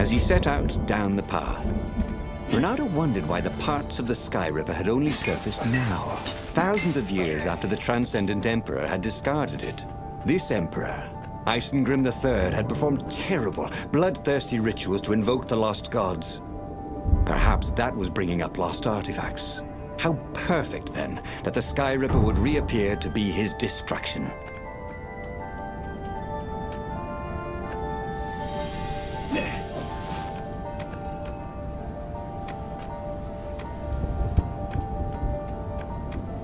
As he set out down the path, Reynardo wondered why the parts of the Sky Ripper had only surfaced now, thousands of years after the Transcendent Emperor had discarded it. This Emperor, Isengrim III, had performed terrible, bloodthirsty rituals to invoke the lost gods. Perhaps that was bringing up lost artifacts. How perfect, then, that the Sky Ripper would reappear to be his destruction.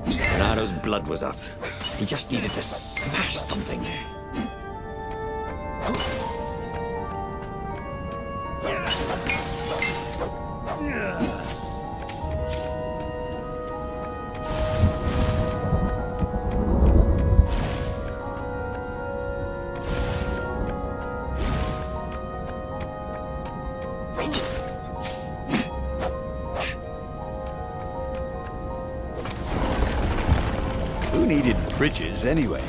Reynardo's blood was up. He just needed to smash something. Who needed bridges anyway?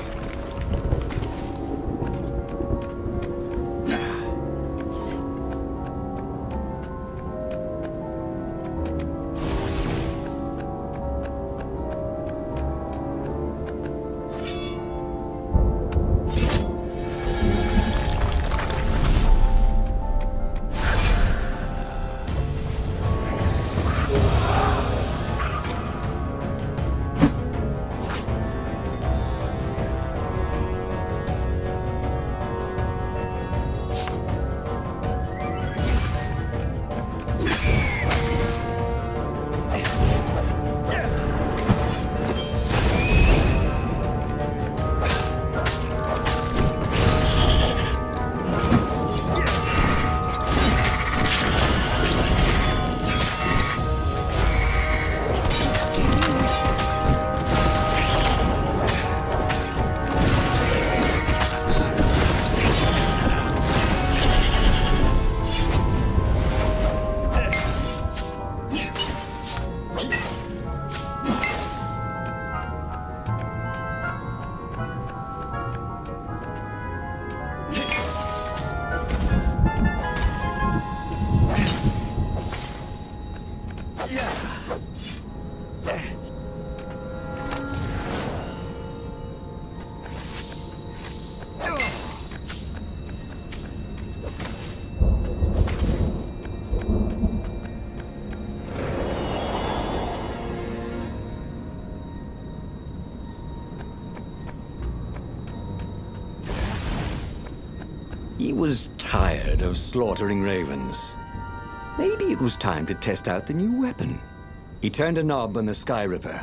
He was tired of slaughtering ravens. Maybe it was time to test out the new weapon. He turned a knob on the Sky Ripper.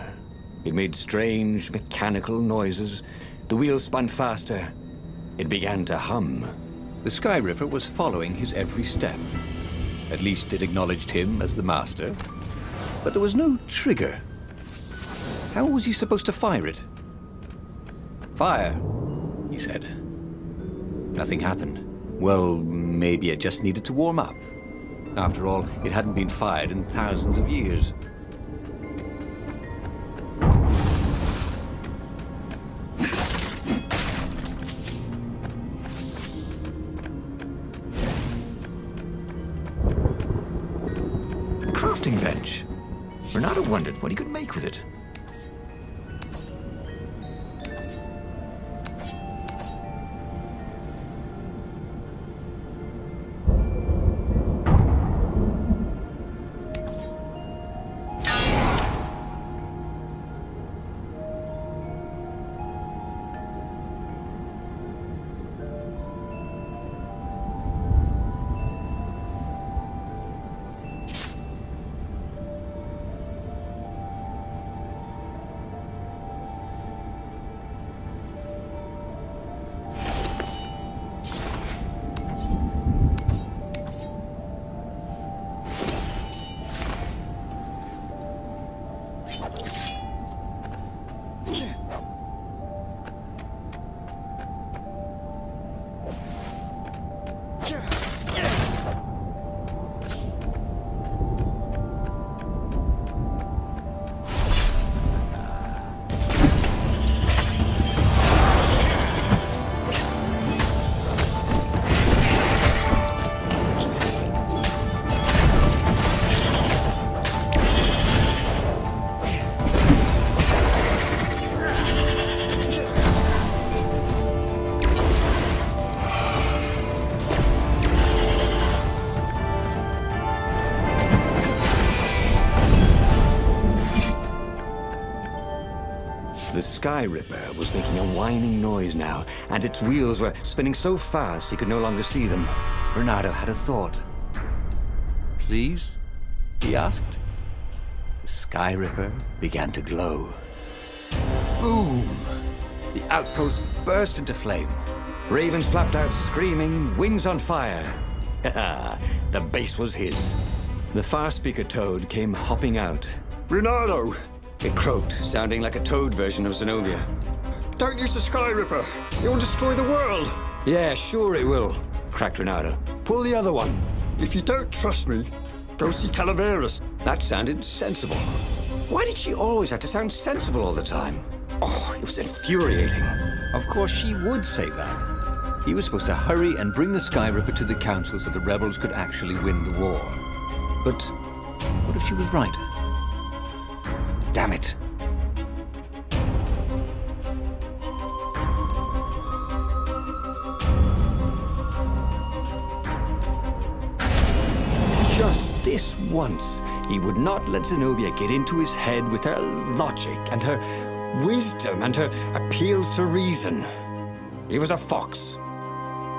It made strange, mechanical noises. The wheels spun faster. It began to hum. The Sky Ripper was following his every step. At least it acknowledged him as the master. But there was no trigger. How was he supposed to fire it? Fire, he said. Nothing happened. Well, maybe it just needed to warm up. After all, it hadn't been fired in thousands of years. A crafting bench. Reynardo wondered what he could make with it. Sky Ripper was making a whining noise now, and its wheels were spinning so fast he could no longer see them. Reynardo had a thought. "Please?" he asked. The Sky Ripper began to glow. Boom! The outpost burst into flame. Ravens flapped out screaming, wings on fire. The base was his. The far speaker toad came hopping out. Reynardo! It croaked, sounding like a toad version of Zenobia. Don't use the Sky Ripper. It will destroy the world. Yeah, sure it will, cracked Reynardo. Pull the other one. If you don't trust me, go see Calaveras. That sounded sensible. Why did she always have to sound sensible all the time? Oh, it was infuriating. Of course she would say that. He was supposed to hurry and bring the Sky Ripper to the council so the rebels could actually win the war. But what if she was right? Damn it. Just this once, he would not let Zenobia get into his head with her logic and her wisdom and her appeals to reason. He was a fox.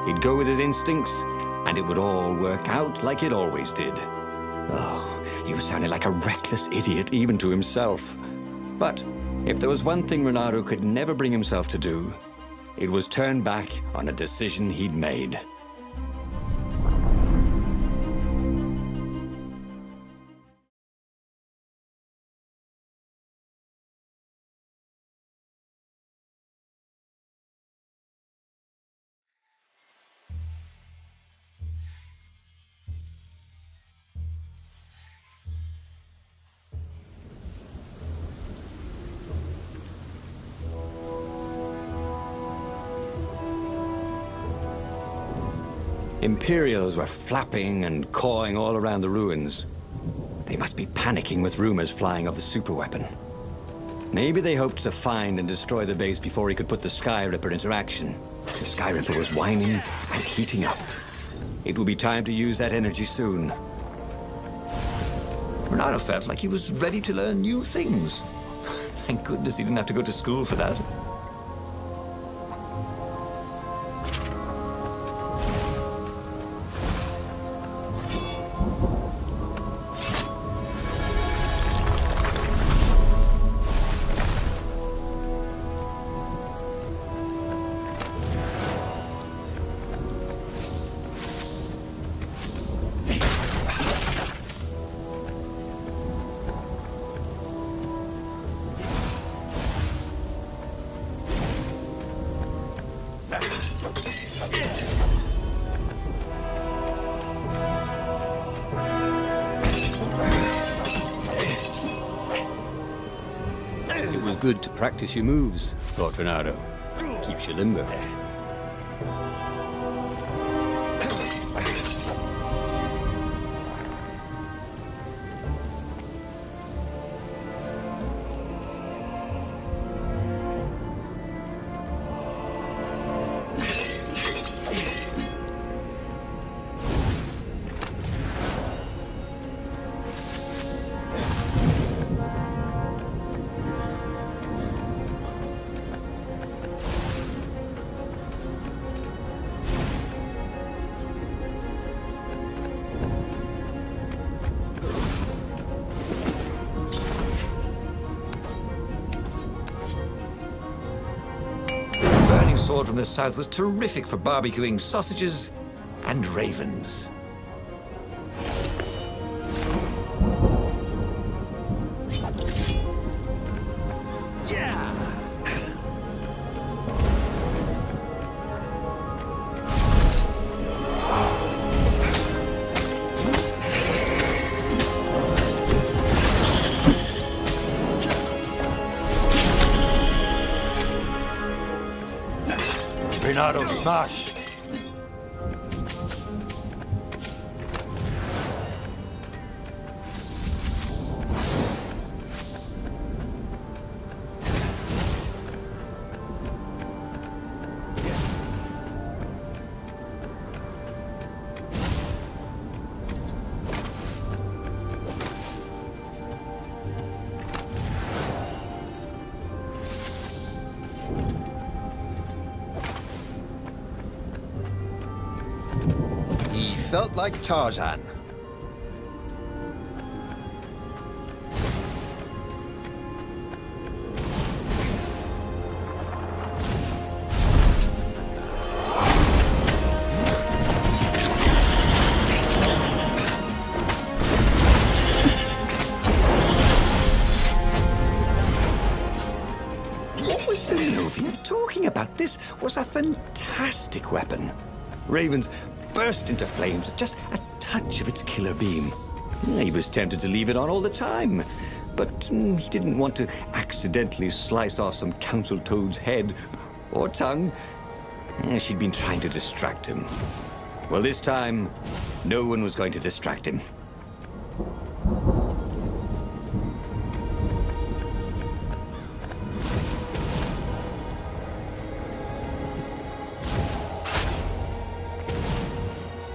He'd go with his instincts, and it would all work out like it always did. Oh, he was sounding like a reckless idiot, even to himself. But if there was one thing Reynardo could never bring himself to do, it was turn back on a decision he'd made. Imperials were flapping and cawing all around the ruins. They must be panicking with rumors flying of the superweapon. Maybe they hoped to find and destroy the base before he could put the Sky Ripper into action. The Sky Ripper was whining and heating up. It would be time to use that energy soon. Reynardo felt like he was ready to learn new things. Thank goodness he didn't have to go to school for that. Good to practice your moves, thought Reynardo. Keeps you limber. Sword from the south was terrific for barbecuing sausages and ravens. Reynardo, smash! felt like Tarzan. What was Zenobia talking about? This was a fantastic weapon. Ravens burst into flames with just a touch of its killer beam. He was tempted to leave it on all the time, but he didn't want to accidentally slice off some council toad's head or tongue. She'd been trying to distract him. Well, this time, no one was going to distract him.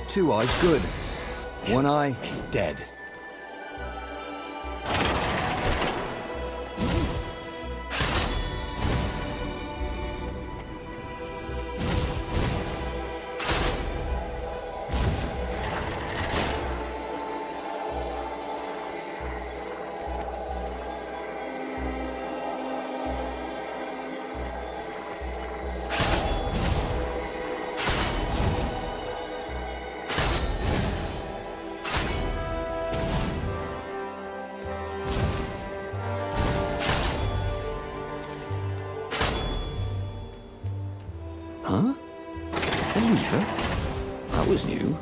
Two eyes good. One eye dead. Huh? A lever? That was new.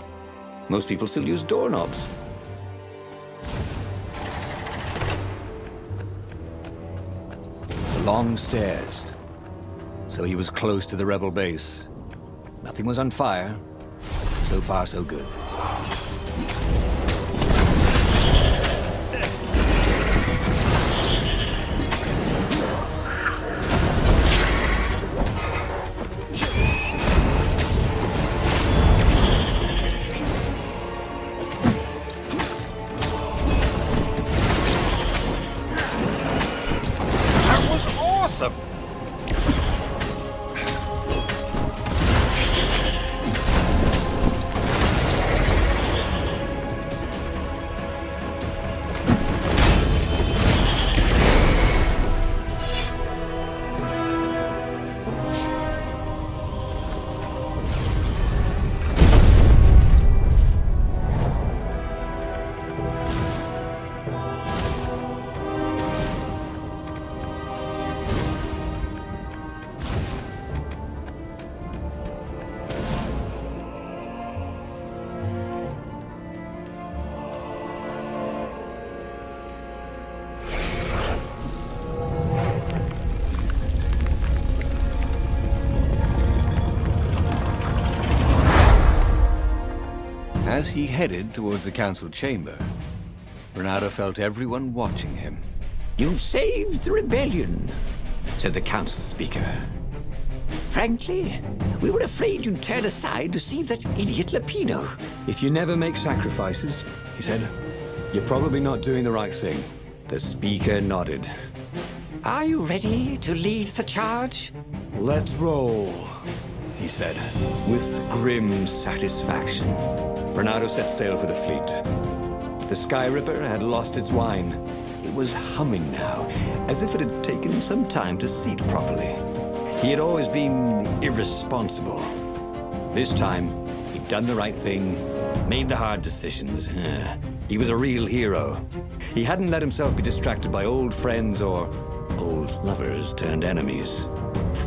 Most people still use doorknobs. The long stairs. So he was close to the rebel base. Nothing was on fire. So far, so good. Awesome! As he headed towards the council chamber, Reynardo felt everyone watching him. You've saved the rebellion, said the council speaker. Frankly, we were afraid you'd turn aside to save that idiot Lapino. If you never make sacrifices, he said, you're probably not doing the right thing. The speaker nodded. Are you ready to lead the charge? Let's roll, he said, with grim satisfaction. Reynardo set sail for the fleet. The Sky Ripper had lost its wine. It was humming now, as if it had taken some time to seat properly. He had always been irresponsible. This time, he'd done the right thing, made the hard decisions. He was a real hero. He hadn't let himself be distracted by old friends or old lovers turned enemies.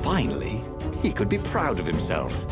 Finally, he could be proud of himself.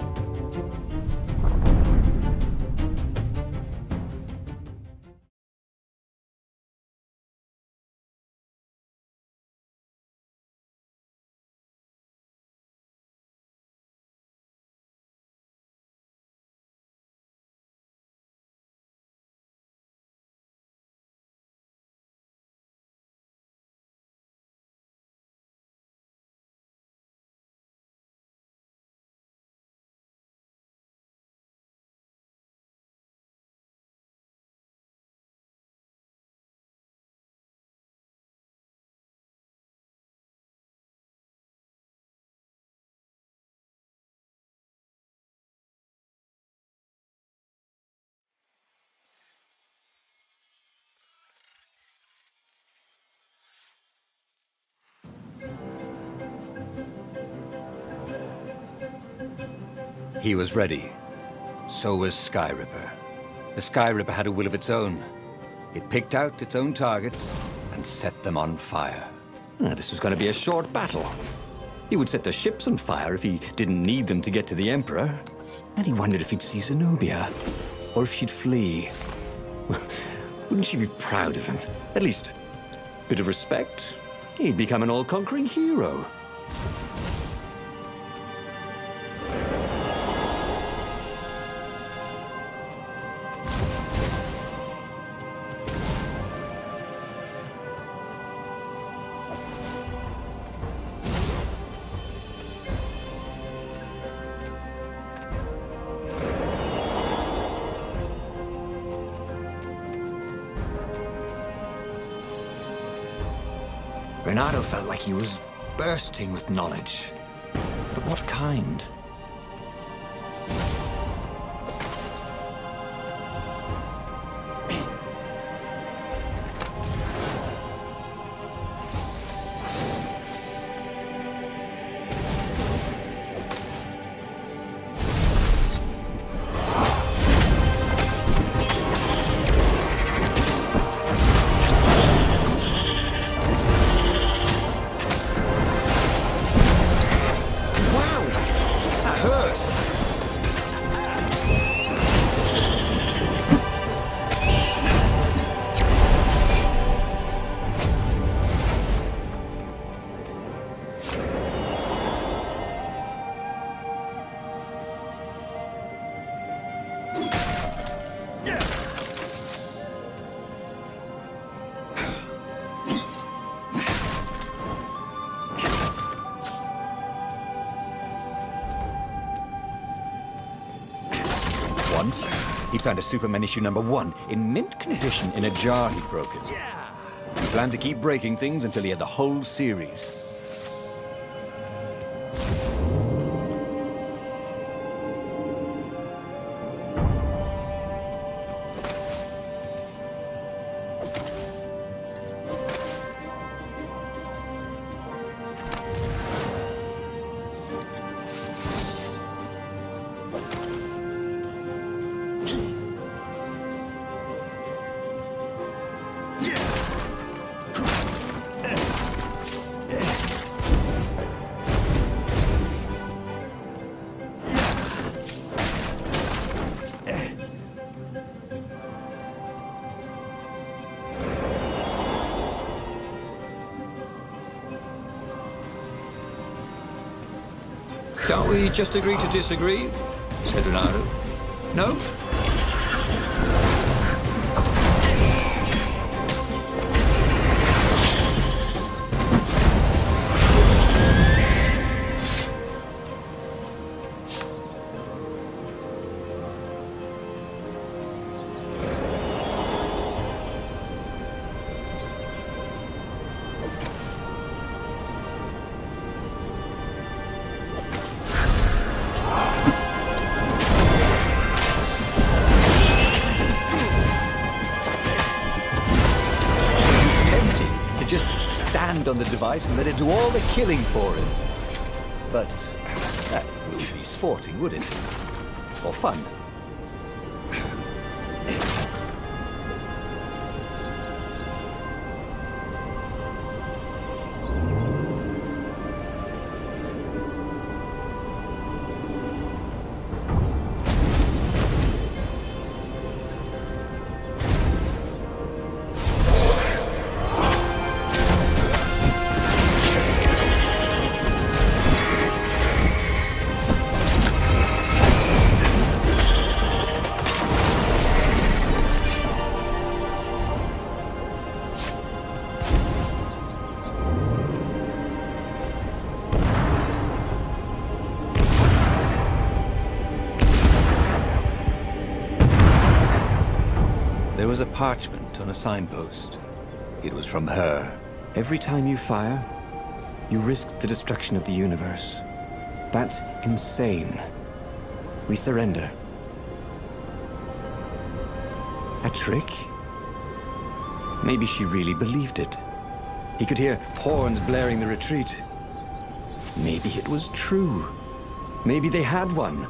He was ready. So was Skyripper. The Skyripper had a will of its own. It picked out its own targets and set them on fire. This was going to be a short battle. He would set the ships on fire if he didn't need them to get to the Emperor. And he wondered if he'd see Zenobia, or if she'd flee. Wouldn't she be proud of him? At least, a bit of respect. He'd become an all-conquering hero. Reynardo felt like he was bursting with knowledge. But what kind? Once, he'd found a Superman issue #1 in mint condition in a jar he'd broken. He planned to keep breaking things until he had the whole series. Can't we just agree to disagree? Said Reynardo. No? On the device and let it do all the killing for him. But that wouldn't be sporting, would it? Or fun? There was a parchment on a signpost. It was from her. Every time you fire, you risk the destruction of the universe. That's insane. We surrender. A trick? Maybe she really believed it. He could hear horns blaring the retreat. Maybe it was true. Maybe they had one.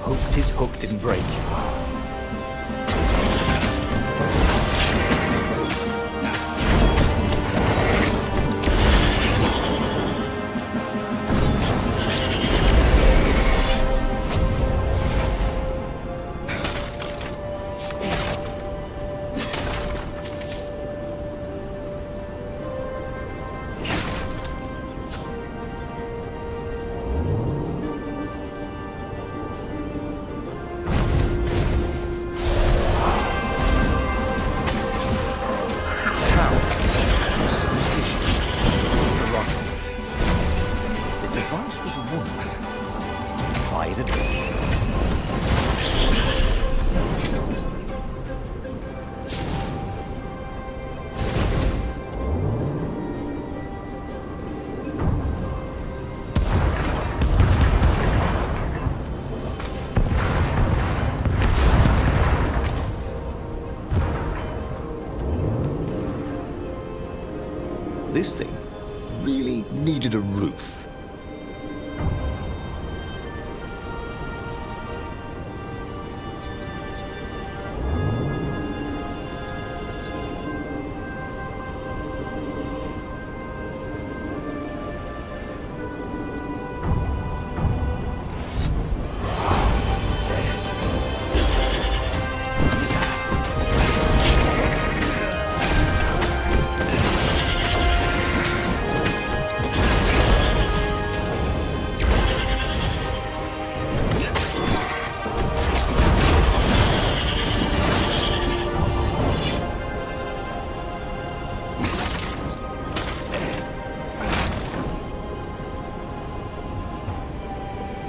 Hoped his hook didn't break. This thing really needed a roof.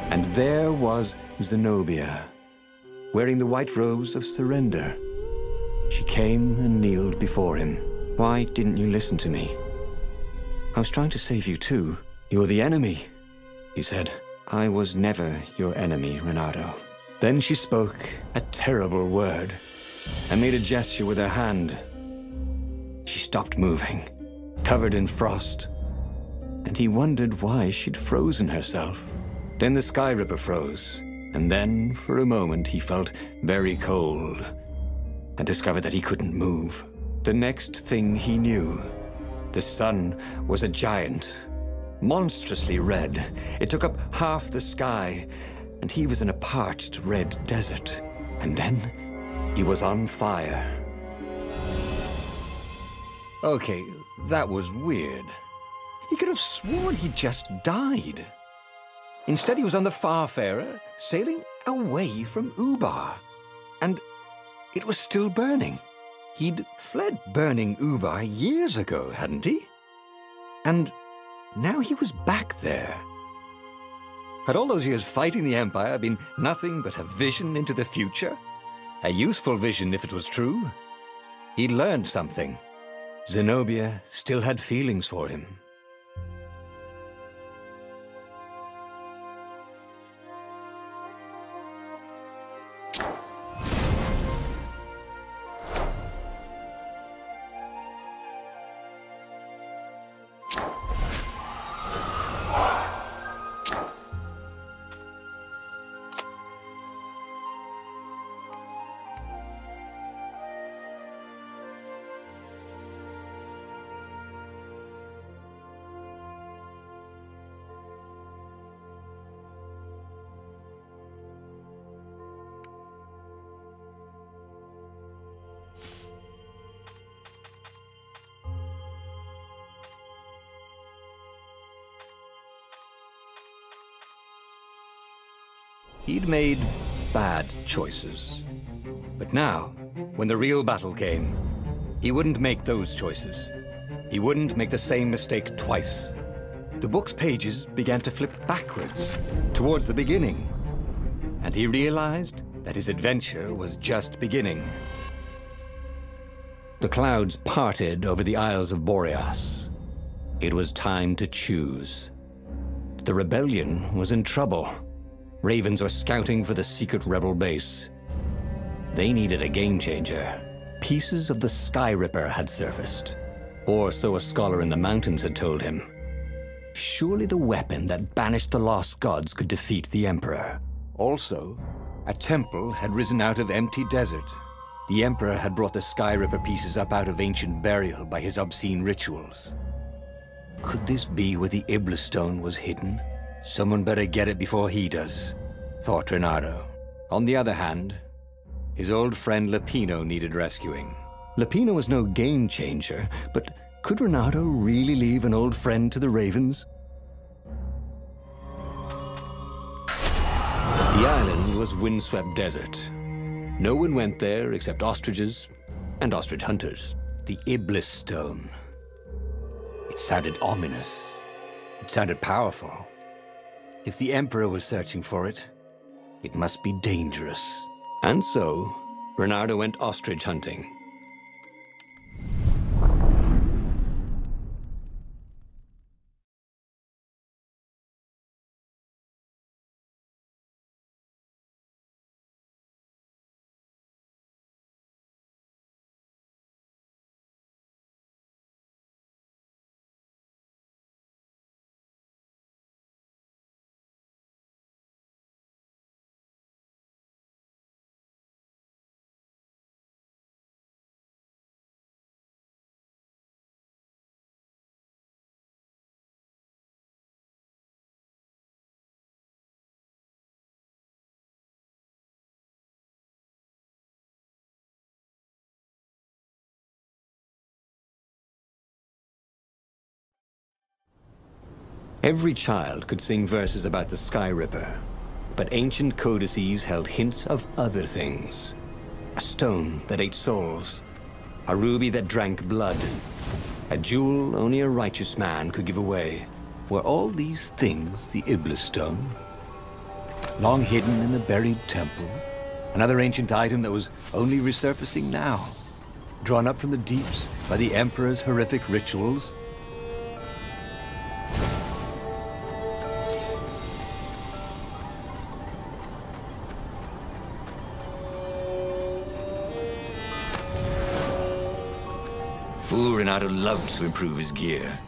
And there was Zenobia, wearing the white robes of surrender. She came and kneeled before him. Why didn't you listen to me? I was trying to save you too. You're the enemy, he said. I was never your enemy, Reynardo. Then she spoke a terrible word and made a gesture with her hand. She stopped moving, covered in frost, and he wondered why she'd frozen herself. Then the Sky Ripper froze, and then, for a moment, he felt very cold and discovered that he couldn't move. The next thing he knew, the sun was a giant, monstrously red. It took up half the sky, and he was in a parched red desert. And then he was on fire. Okay, that was weird. He could have sworn he just died. Instead, he was on the Farfarer, sailing away from Ubar. And it was still burning. He'd fled burning Ubar years ago, hadn't he? And now he was back there. Had all those years fighting the Empire been nothing but a vision into the future? A useful vision if it was true. He'd learned something. Zenobia still had feelings for him. He'd made bad choices. But now, when the real battle came, he wouldn't make those choices. He wouldn't make the same mistake twice. The book's pages began to flip backwards, towards the beginning. And he realized that his adventure was just beginning. The clouds parted over the Isles of Boreas. It was time to choose. The rebellion was in trouble. Ravens were scouting for the secret rebel base. They needed a game changer. Pieces of the Sky Ripper had surfaced. Or so a scholar in the mountains had told him. Surely the weapon that banished the lost gods could defeat the Emperor. Also, a temple had risen out of empty desert. The Emperor had brought the Sky Ripper pieces up out of ancient burial by his obscene rituals. Could this be where the Iblis Stone was hidden? Someone better get it before he does, thought Reynardo. On the other hand, his old friend Lapino needed rescuing. Lapino was no game changer, but could Reynardo really leave an old friend to the Ravens? The island was windswept desert. No one went there except ostriches and ostrich hunters. The Iblis Stone. It sounded ominous. It sounded powerful. If the Emperor was searching for it, it must be dangerous. And so, Reynardo went ostrich hunting. Every child could sing verses about the Sky Ripper, but ancient codices held hints of other things. A stone that ate souls, a ruby that drank blood, a jewel only a righteous man could give away. Were all these things the Iblis Stone? Long hidden in a buried temple? Another ancient item that was only resurfacing now? Drawn up from the deeps by the Emperor's horrific rituals? Ooh, Reynardo loved to improve his gear.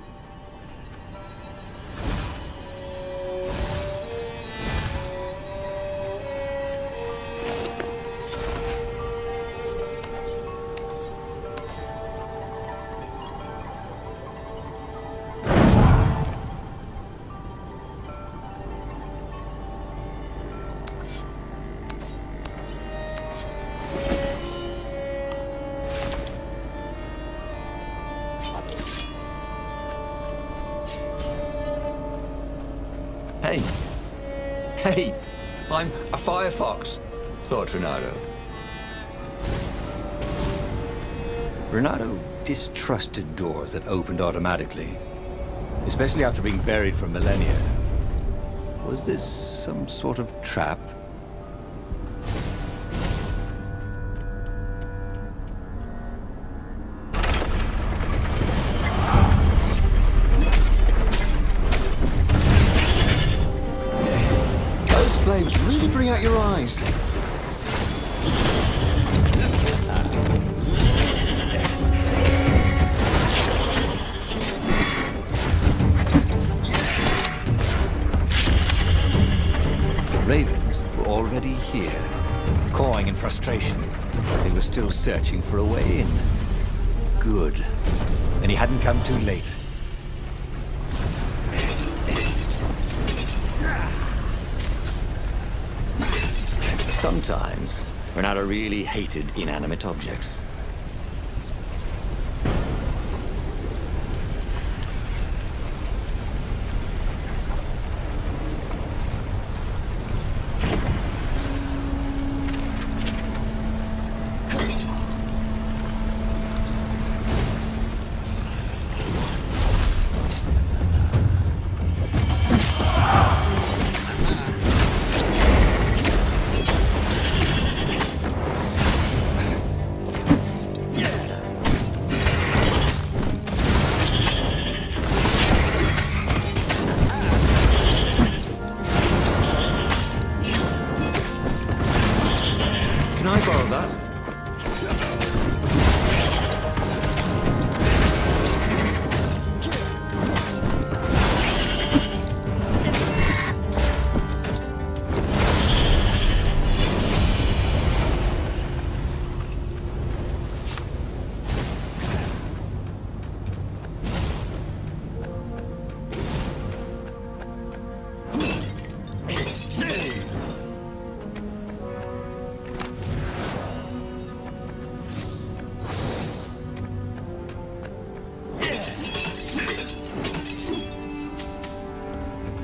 Hey, I'm a firefox, thought Reynardo. Reynardo distrusted doors that opened automatically, especially after being buried for millennia. Was this some sort of trap? Flames really bring out your eyes. The Ravens were already here, cawing in frustration. They were still searching for a way in. Good. Then he hadn't come too late. Sometimes, Reynardo really hated inanimate objects.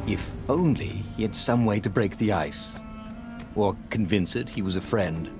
If only he had some way to break the ice. Or convince it he was a friend.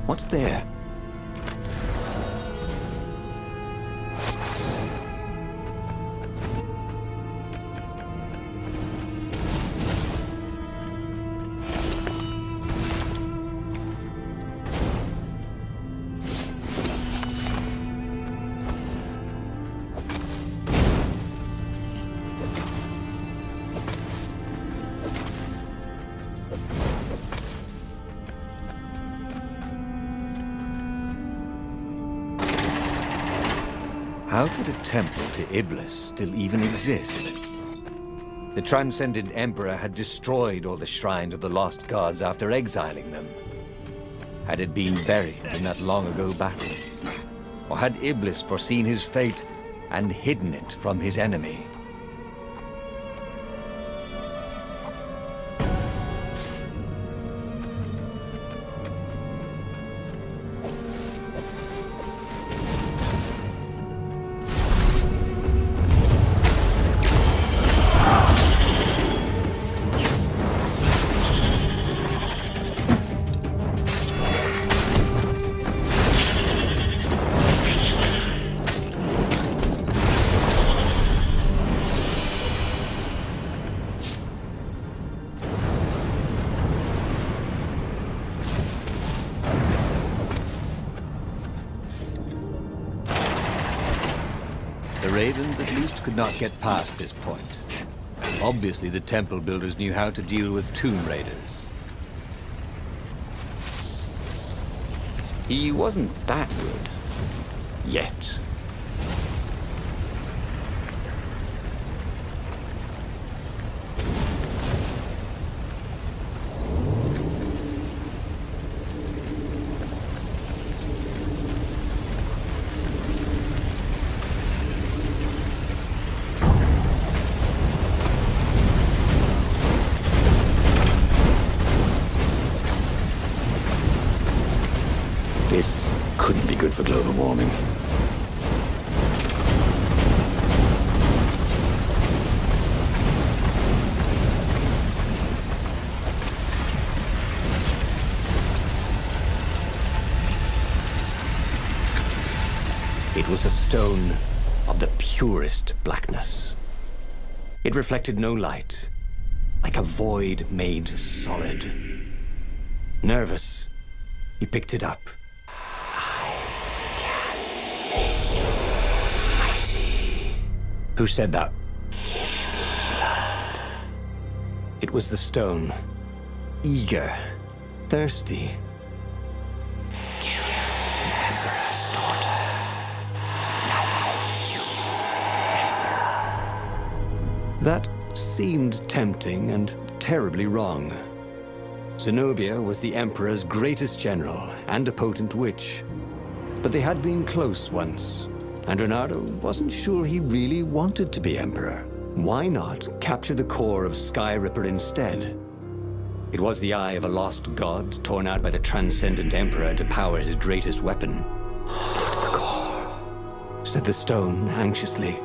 What's there? How could a temple to Iblis still even exist? The Transcendent Emperor had destroyed all the shrines of the lost gods after exiling them. Had it been buried in that long-ago battle? Or had Iblis foreseen his fate and hidden it from his enemy? The Ravens at least could not get past this point. Obviously, the temple builders knew how to deal with tomb raiders. He wasn't that good. Yet. This couldn't be good for global warming. It was a stone of the purest blackness. It reflected no light, like a void made solid. Nervous, he picked it up. Who said that? It was the stone. Eager. Thirsty. Kill the Emperor's daughter. That seemed tempting and terribly wrong. Zenobia was the Emperor's greatest general and a potent witch. But they had been close once. And Reynardo wasn't sure he really wanted to be Emperor. Why not capture the core of Sky Ripper instead? It was the eye of a lost god torn out by the Transcendent Emperor to power his greatest weapon. What's the core? Said the stone anxiously.